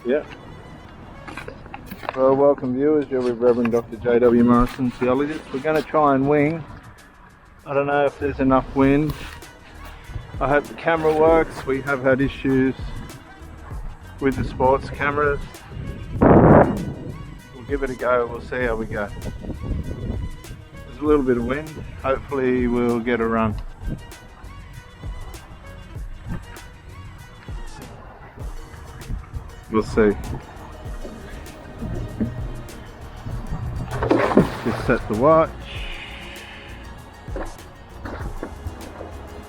Yeah. Well, welcome viewers. You're with Reverend Dr. J.W. Morrison, theologist. We're going to try and wing. I don't know if there's enough wind. I hope the camera works. We have had issues with the sports cameras. We'll give it a go. We'll see how we go. There's a little bit of wind. Hopefully we'll get a run. We'll see. Just set the watch.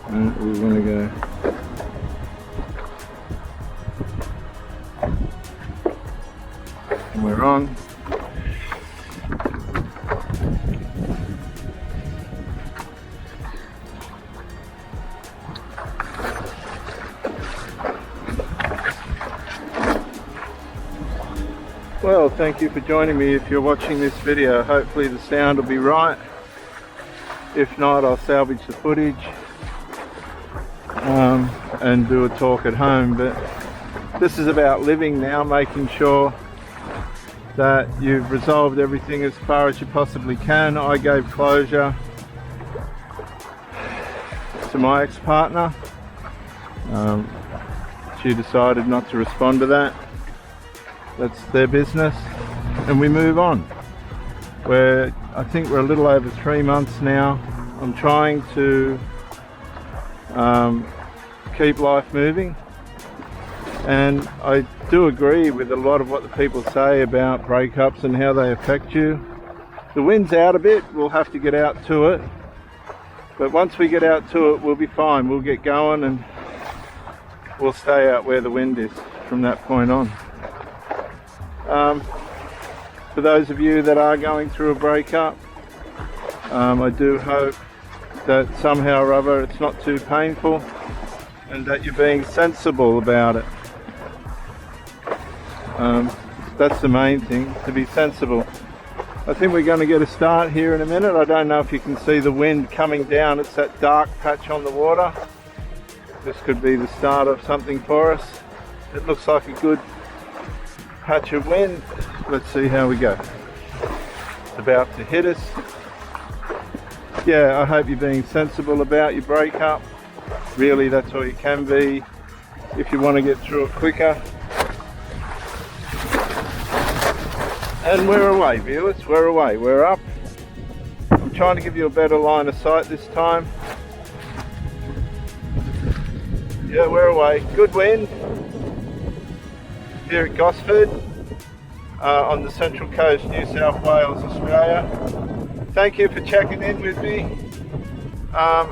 And we want to go. And we're on. Well, thank you for joining me if you're watching this video. Hopefully the sound will be right. If not, I'll salvage the footage and do a talk at home. But this is about living now, making sure that you've resolved everything as far as you possibly can. I gave closure to my ex-partner. She decided not to respond to that. That's their business, and we move on. I think we're a little over 3 months now. I'm trying to keep life moving, and I do agree with a lot of what the people say about breakups and how they affect you. The wind's out a bit, we'll have to get out to it, but once we get out to it, we'll be fine. We'll get going and we'll stay out where the wind is from that point on. For those of you that are going through a breakup, I do hope that somehow or other it's not too painful and that you're being sensible about it. That's the main thing, to be sensible. I think we're going to get a start here in a minute. I don't know if you can see the wind coming down. It's that dark patch on the water. This could be the start of something for us. It looks like a good patch of wind. Let's see how we go. It's about to hit us. Yeah, I hope you're being sensible about your breakup. Really, that's all you can be if you want to get through it quicker. And we're away, viewers. We're away. We're up. I'm trying to give you a better line of sight this time. Yeah, we're away. Good wind here at Gosford on the Central Coast, New South Wales, Australia. Thank you for checking in with me. I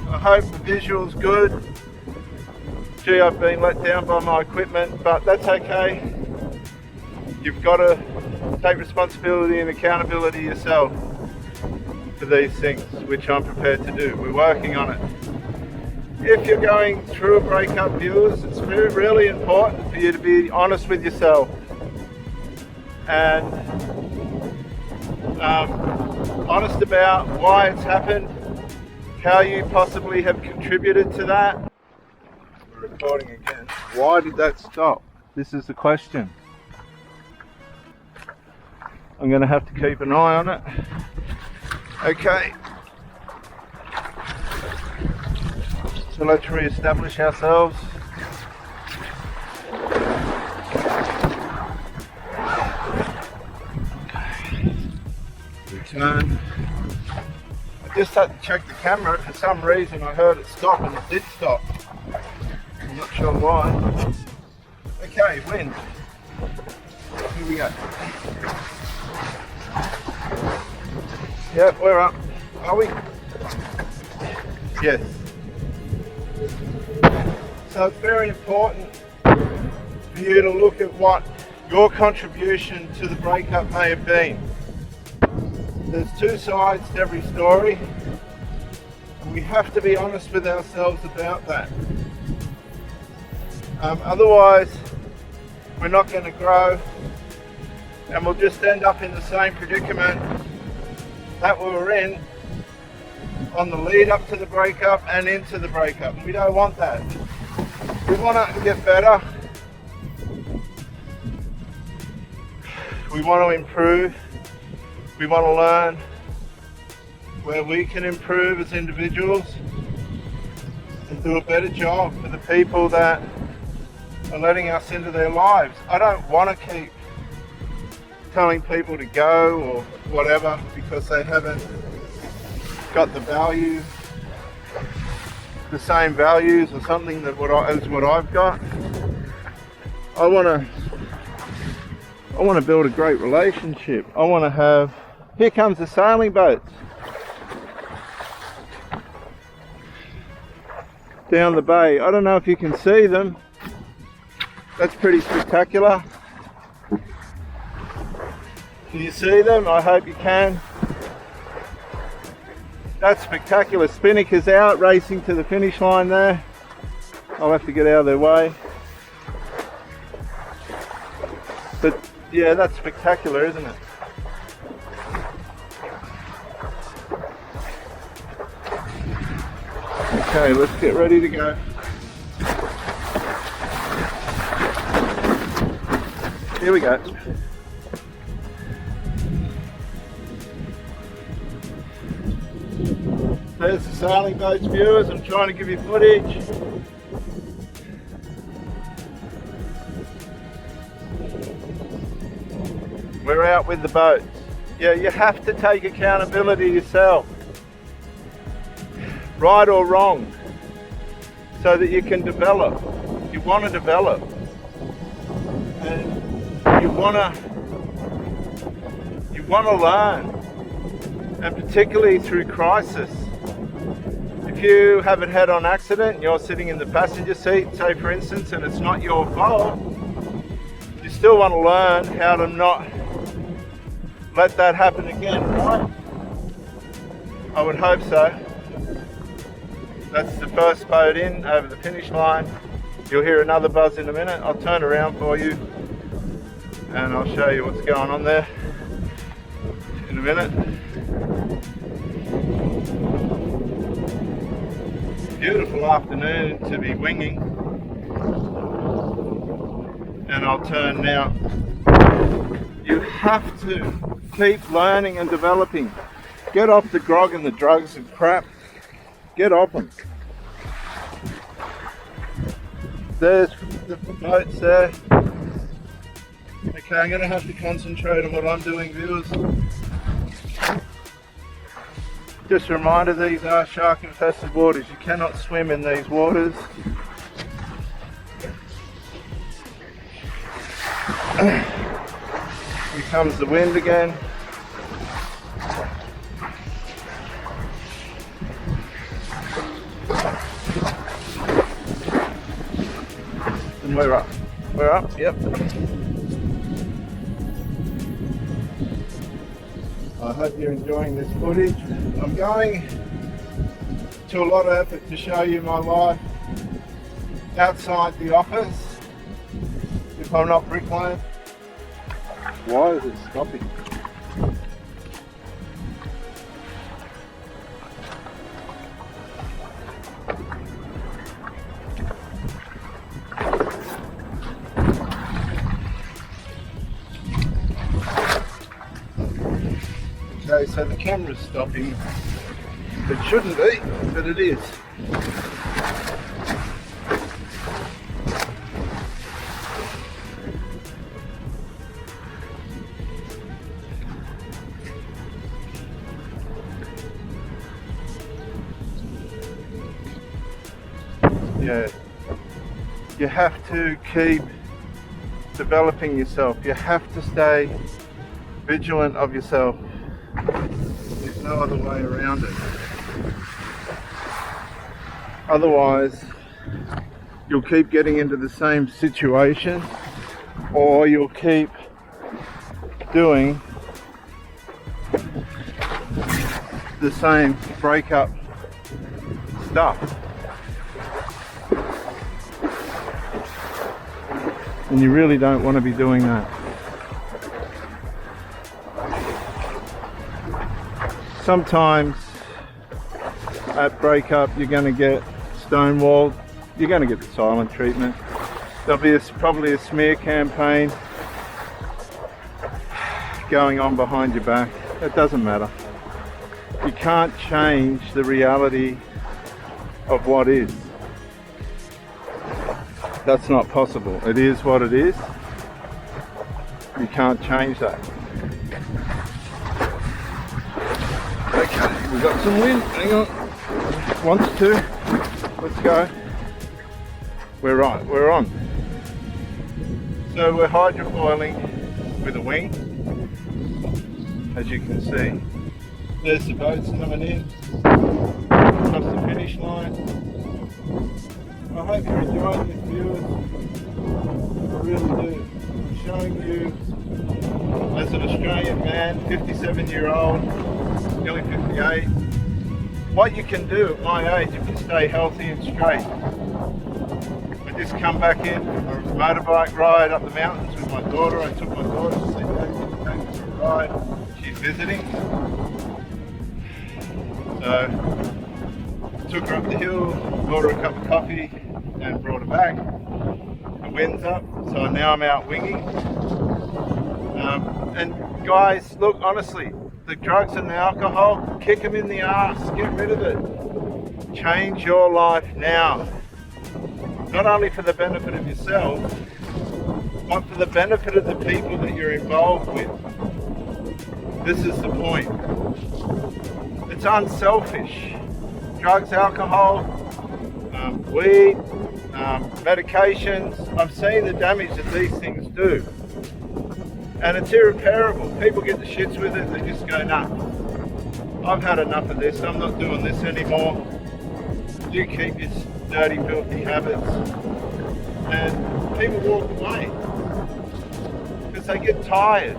hope the visual's good. Gee, I've been let down by my equipment, but that's okay. You've got to take responsibility and accountability yourself for these things, which I'm prepared to do. We're working on it. If you're going through a breakup, viewers, it's really important for you to be honest with yourself and honest about why it's happened, how you possibly have contributed to that. We're recording again. Why did that stop? This is the question. I'm going to have to keep an eye on it. Okay. So let's re-establish ourselves. Return. I just had to check the camera. For some reason I heard it stop, and it did stop. I'm not sure why. Okay, wind. Here we go. Yep, we're up. Are we? Yes. So it's very important for you to look at what your contribution to the breakup may have been. There's two sides to every story, and we have to be honest with ourselves about that. Otherwise, we're not going to grow, and we'll just end up in the same predicament that we were in on the lead up to the breakup and into the breakup. We don't want that. We want to get better. we want to improve, we want to learn where we can improve as individuals and do a better job for the people that are letting us into their lives. I don't want to keep telling people to go or whatever because they haven't got the value, the same values or something that as what I've got. I want to build a great relationship. I want to have, here comes the sailing boats down the bay. I don't know if you can see them. That's pretty spectacular. Can you see them? I hope you can. That's spectacular. Spinnaker's out, racing to the finish line there. I'll have to get out of their way. But yeah, that's spectacular, isn't it? Okay, let's get ready to go. Here we go. There's the sailing boats, viewers. I'm trying to give you footage. We're out with the boats. Yeah, you have to take accountability yourself, right or wrong, so that you can develop. You want to develop, and you want to learn, and particularly through crisis. If you have a head-on accident and you're sitting in the passenger seat, say for instance, and it's not your fault, you still want to learn how to not let that happen again, right? I would hope so. That's the first boat in over the finish line. You'll hear another buzz in a minute. I'll turn around for you and I'll show you what's going on there in a minute. Beautiful afternoon to be winging, and I'll turn now. You have to keep learning and developing. Get off the grog and the drugs and crap. Get off them. There's the boats there. Okay, I'm going to have to concentrate on what I'm doing, viewers. Just a reminder, these are shark infested waters. You cannot swim in these waters. Here comes the wind again. And we're up. We're up, yep. I hope you're enjoying this footage. I'm going to a lot of effort to show you my life outside the office. If I'm not bricklaying. Why is it stopping? Okay, so the camera's stopping. It shouldn't be, but it is. Yeah, you have to keep developing yourself. You have to stay vigilant of yourself. There's no other way around it. Otherwise, you'll keep getting into the same situation, or you'll keep doing the same breakup stuff. And you really don't want to be doing that. Sometimes at breakup you're going to get stonewalled, you're going to get the silent treatment. There'll be probably a smear campaign. going on behind your back. It doesn't matter. You can't change the reality of what is. That's not possible. It is what it is. You can't change that. Okay, we've got some wind. Hang on. Wants to. Let's go. We're right. We're on. So we're hydrofoiling with a wing, as you can see. There's the boats coming in. Across the finish line. I hope you're enjoying this, viewers. I really do. I'm showing you, as an Australian man, 57-year-old, nearly 58, what you can do at my age if you stay healthy and straight. I just come back in from a motorbike ride up the mountains with my daughter. I took my daughter to see Dad, take her for a ride. She's visiting. So, took her up the hill, bought her a cup of coffee and brought her back. The wind's up, so now I'm out winging. And guys, look, honestly, the drugs and the alcohol, kick them in the ass, get rid of it. Change your life now. Not only for the benefit of yourself, but for the benefit of the people that you're involved with. This is the point. It's unselfish. Drugs, alcohol, weed, medications. I've seen the damage that these things do. And it's irreparable. People get the shits with it, they just go, nah, I've had enough of this, I'm not doing this anymore. You keep your dirty, filthy habits. And people walk away because they get tired.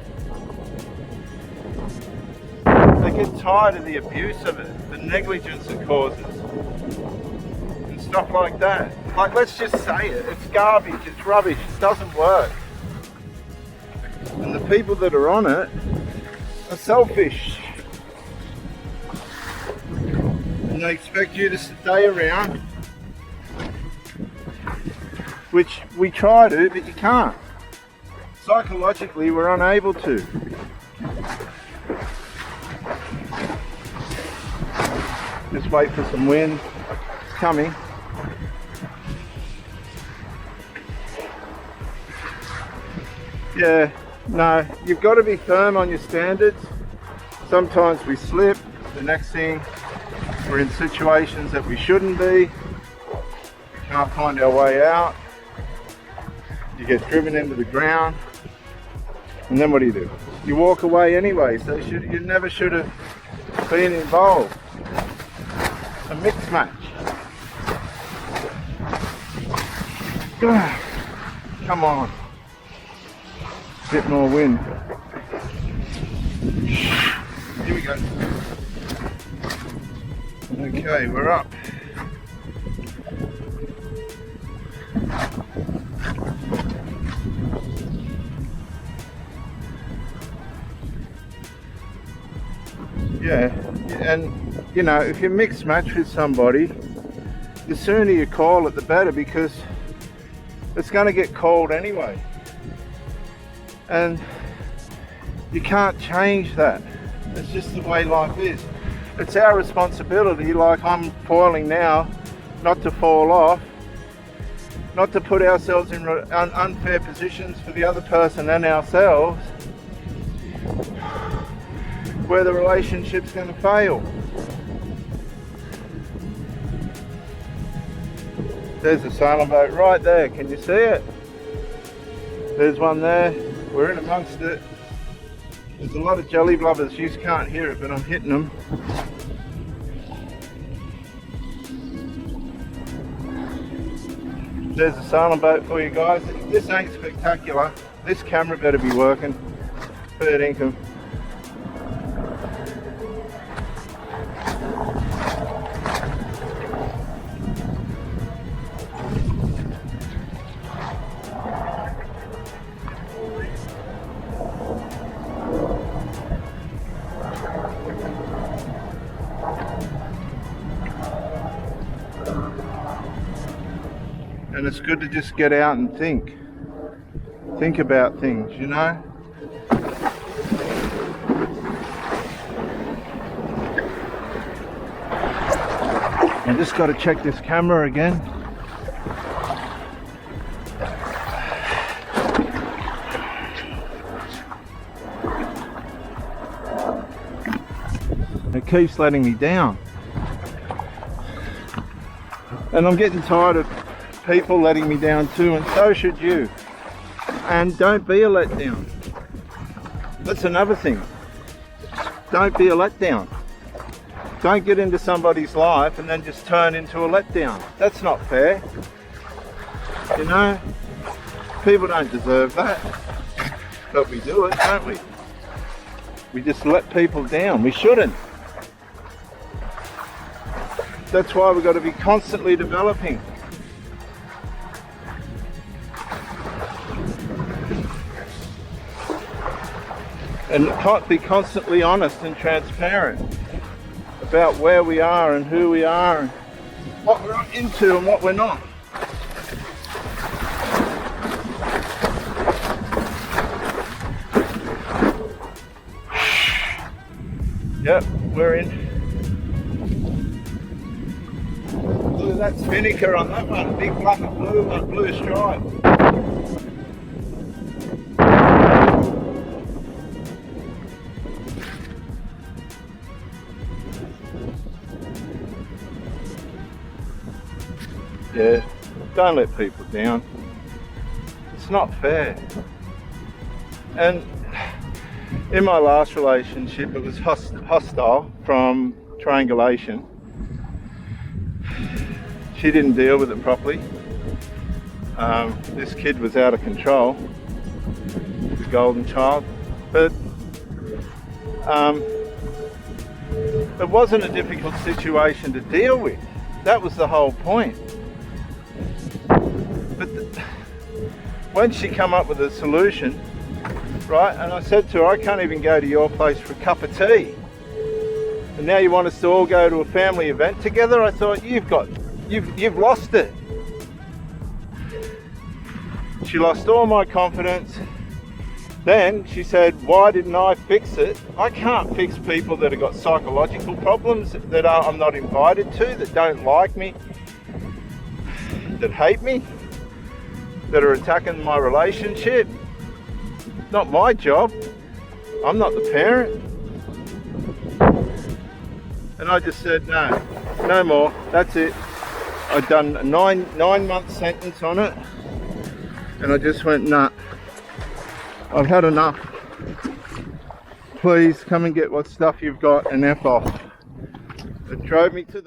They get tired of the abuse of it, the negligence it causes, and stuff like that. Like, let's just say it, it's garbage, it's rubbish, it doesn't work. And the people that are on it are selfish. And they expect you to stay around, which we try to, but you can't. Psychologically, we're unable to. Just wait for some wind. It's coming. Yeah, no, you've got to be firm on your standards. Sometimes we slip. The next thing, we're in situations that we shouldn't be. Can't find our way out. You get driven into the ground. And then what do? You walk away anyway, so you never should have been involved. A mixed match. Come on. Bit more wind. Here we go. Okay, we're up. Yeah, and you know, if you mix match with somebody, the sooner you call it, the better, because it's going to get called anyway. And you can't change that. It's just the way life is. It's our responsibility, like I'm foiling now, not to fall off, not to put ourselves in unfair positions for the other person and ourselves, where the relationship's going to fail. There's a sailing boat right there, can you see it? There's one there, we're in amongst it. There's a lot of jelly blubbers, you can't hear it, but I'm hitting them. There's a sailing boat for you guys. This ain't spectacular. This camera better be working. Fair income. And it's good to just get out and think about things, you know. I just got to check this camera again. It keeps letting me down. And I'm getting tired of people letting me down too, and so should you. And don't be a letdown. That's another thing. Don't be a letdown. Don't get into somebody's life and then just turn into a letdown. That's not fair. You know, people don't deserve that. But we do it, don't we? We just let people down. We shouldn't. That's why we've got to be constantly developing. And be constantly honest and transparent about where we are and who we are and what we're into and what we're not. Yep, we're in. Look at that spinnaker on that one, big black and blue, one blue stripe. Yeah, don't let people down. It's not fair. And in my last relationship, it was hostile from triangulation. She didn't deal with it properly. This kid was out of control, the golden child. But it wasn't a difficult situation to deal with. That was the whole point. But when she come up with a solution, right, and I said to her, I can't even go to your place for a cup of tea. And now you want us to all go to a family event together? I thought, you've lost it. She lost all my confidence. Then she said, why didn't I fix it? I can't fix people that have got psychological problems that I'm not invited to, that don't like me, that hate me, that are attacking my relationship. Not my job. I'm not the parent. And I just said, no more. That's it. I'd done a nine-month sentence on it, and I just went, nah, I've had enough. Please come and get what stuff you've got and F off. It drove me to the